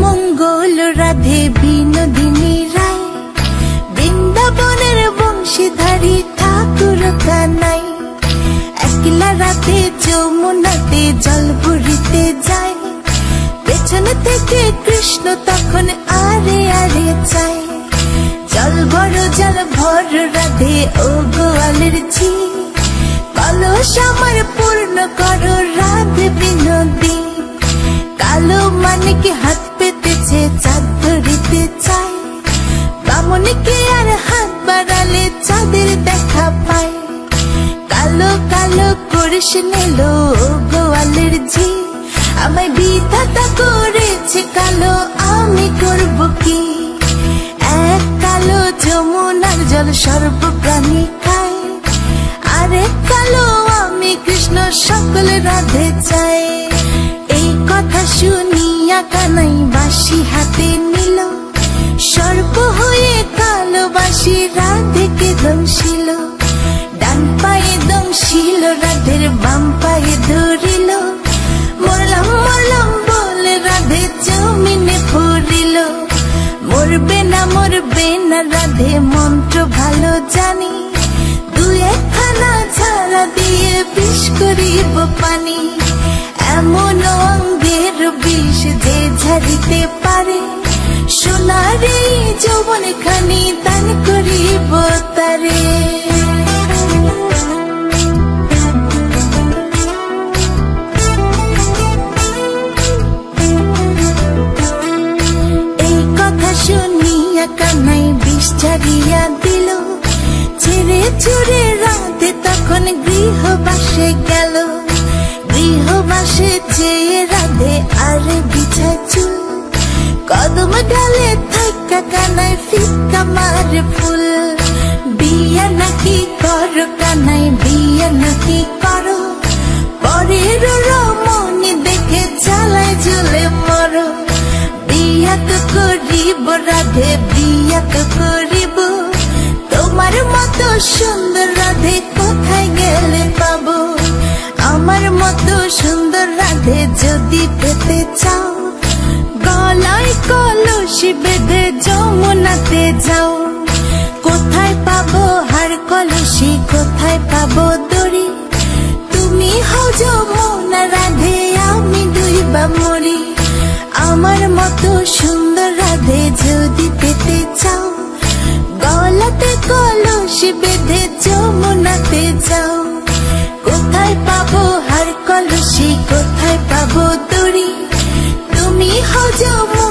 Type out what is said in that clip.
মঙ্গল রাধে বিনোদিনী রায়, বৃন্দাবনের বংশীধারী ঠাকুর কানাই। একলা রাতে যমুনাতে জল ভরিতে যায়, পেছনে থেকে কৃষ্ণ তখন আরে আরে চায়। জল ভর রাধে ও গোয়ালের ঝি, কলস আমার পূর্ণ করো রাধে বিনোদী। কালো মানিকে হাত পেতেছে চাঁদ ধরিতে চায়, বামনকে আর হাত বাড়ালে চাঁদের দেখা পায়। কালো কালো করিস নিল গোয়ালের ঝি, আমায় বিধাতা করেছে কালো, আমি করব কি? এক কালো যমুনার জল সর্বপ্রাণী খায়, আরেক কালো আমি কৃষ্ণ সকল রাধে চাই। এই কথা শুনিয়া কানাই বাঁশি হাতে নিল, সর্প হয়ে কালো বাঁশি রাধেকে দংশিল। ডান পায়ে দংশিল রাধের বাম পায়ে ধরিল, মরলাম মরলাম বলে রাধে জমিনে পড়িল। মরবে না রাধে মন্ত্র ভালো জানি, দু একখানা ছাড়া দিয়ে বিষ করিব পানি। এমন অঙ্গের বিষ যে ঝাড়িতে পারে, সোনার এই যৌবন খানি দান করিব তারে। এই কথা শুনিয়া কানাই বিষ ঝাড়িয়া দিল, ছেড়ে ছুড়ে রাধে তখন গৃহবাসে গেল। গৃহবাসে চেয়ে রাধে আর বিছায় চুল, কদম ডালে থাকা কানাই ফিক্কা মারে ফুল। বিয়া নাকি করো কানাই, বিয়া নাকি করো, পরের রমণী দেখে জ্বালায় জ্বলে মরো। বিয়া তো করিব রাধে, বিয়া তো করিব, তোমার মতো সুন্দর রাধে কোথায় গেলে পাবো? আমার মতো সুন্দর রাধে যদি পেতে চাও, গলায় কলসি বেঁধে যমুনাতে যাও। কোথায় পাবো হার কলসি, কোথায় পাবো দড়ি? তুমি হও যমুনা রাধে, আমি ডুইবা মরি। আমার মতো সুন্দর রাধে যদি পেতে চাও, গলাতে কলসি বেঁধে যমুনাতে যাও। কোথায় পাবো হার কলসি, কোথায় পাবো দড়ি? তুমি হও যমুনা